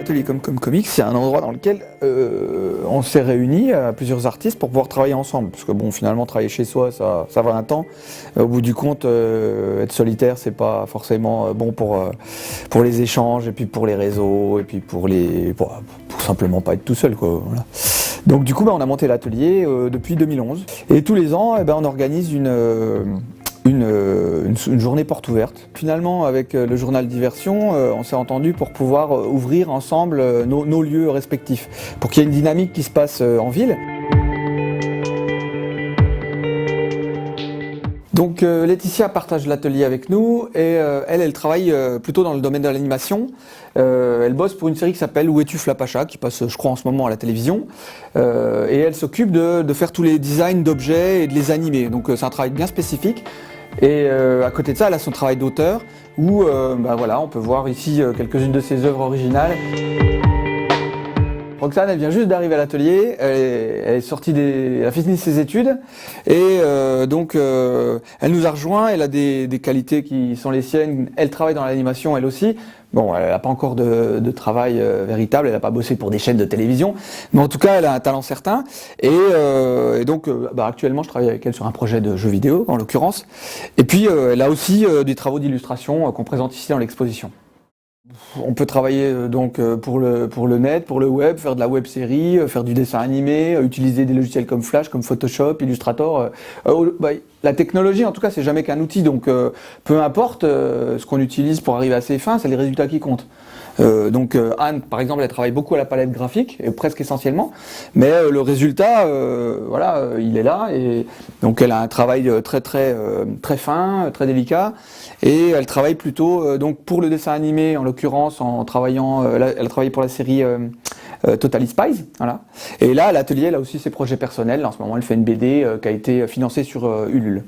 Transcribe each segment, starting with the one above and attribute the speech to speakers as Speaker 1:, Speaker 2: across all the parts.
Speaker 1: l'atelier Comme Comics, c'est un endroit dans lequel on s'est réunis à plusieurs artistes pour pouvoir travailler ensemble. Parce que bon, finalement, travailler chez soi, ça va un temps. Au bout du compte, être solitaire, c'est pas forcément bon pour les échanges, et puis pour les réseaux, et puis pour simplement pas être tout seul, quoi. Voilà. Donc du coup, on a monté l'atelier depuis 2011. Et tous les ans, on organise une journée porte ouverte. Finalement, avec le journal Diversion, on s'est entendu pour pouvoir ouvrir ensemble nos lieux respectifs, pour qu'il y ait une dynamique qui se passe en ville. Donc Laetitia partage l'atelier avec nous et elle travaille plutôt dans le domaine de l'animation. Elle bosse pour une série qui s'appelle Où es-tu Flapacha, qui passe je crois en ce moment à la télévision. Et elle s'occupe de faire tous les designs d'objets et de les animer. Donc c'est un travail bien spécifique. Et à côté de ça, elle a son travail d'auteur où voilà, on peut voir ici quelques-unes de ses œuvres originales. Roxane, elle vient juste d'arriver à l'atelier, elle est sortie elle a fini ses études et donc elle nous a rejoint, elle a des qualités qui sont les siennes, elle travaille dans l'animation elle aussi. Bon, elle n'a pas encore de travail véritable, elle n'a pas bossé pour des chaînes de télévision, mais en tout cas elle a un talent certain et donc actuellement je travaille avec elle sur un projet de jeu vidéo en l'occurrence et puis elle a aussi des travaux d'illustration qu'on présente ici dans l'exposition. On peut travailler donc pour le net, pour le web, faire de la web série, faire du dessin animé, utiliser des logiciels comme Flash, comme Photoshop, Illustrator. La technologie, en tout cas, c'est jamais qu'un outil, donc peu importe ce qu'on utilise pour arriver à ses fins, c'est les résultats qui comptent. Donc Anne, par exemple, elle travaille beaucoup à la palette graphique, et presque essentiellement, mais le résultat, il est là, et donc elle a un travail très fin, très délicat, et elle travaille plutôt donc pour le dessin animé, en l'occurrence, en travaillant, elle a travaillé pour la série Totally Spies, voilà. Et là, à l'atelier, elle a aussi ses projets personnels. En ce moment, elle fait une BD qui a été financée sur Ulule.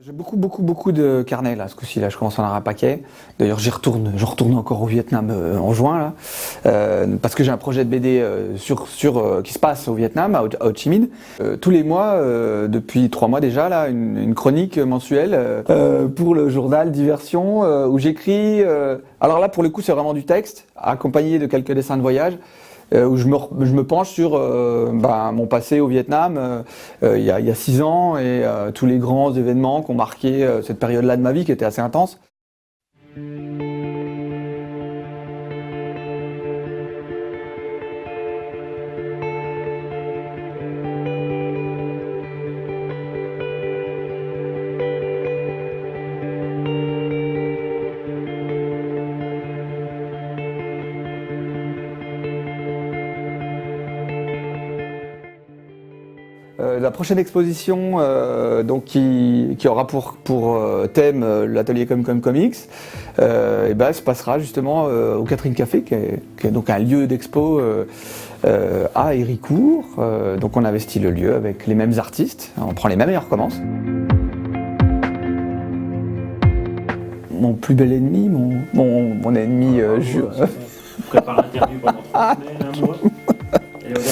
Speaker 1: J'ai beaucoup de carnets là, ce coup-ci là, je commence à en avoir un paquet. D'ailleurs, je retourne encore au Vietnam en juin là, parce que j'ai un projet de BD qui se passe au Vietnam, à Ho Chi Minh. Tous les mois, depuis 3 mois déjà là, une chronique mensuelle pour le journal Diversion où j'écris. Alors là, pour le coup, c'est vraiment du texte, accompagné de quelques dessins de voyage. Où je me penche sur mon passé au Vietnam il y a 6 ans et tous les grands événements qui ont marqué cette période-là de ma vie qui était assez intense. La prochaine exposition donc qui aura pour thème l'atelier Comme Comics se passera justement au Catherine Café qui est donc un lieu d'expo à Héricourt. Donc on investit le lieu avec les mêmes artistes, on prend les mêmes et on recommence. Mon plus bel ennemi, mon ennemi
Speaker 2: On prépare l'interview pendant 3 semaines, un mois. Et au dernier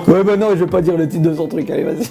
Speaker 2: moment...
Speaker 1: Ouais, non, je vais pas dire le titre de son truc, allez, vas-y.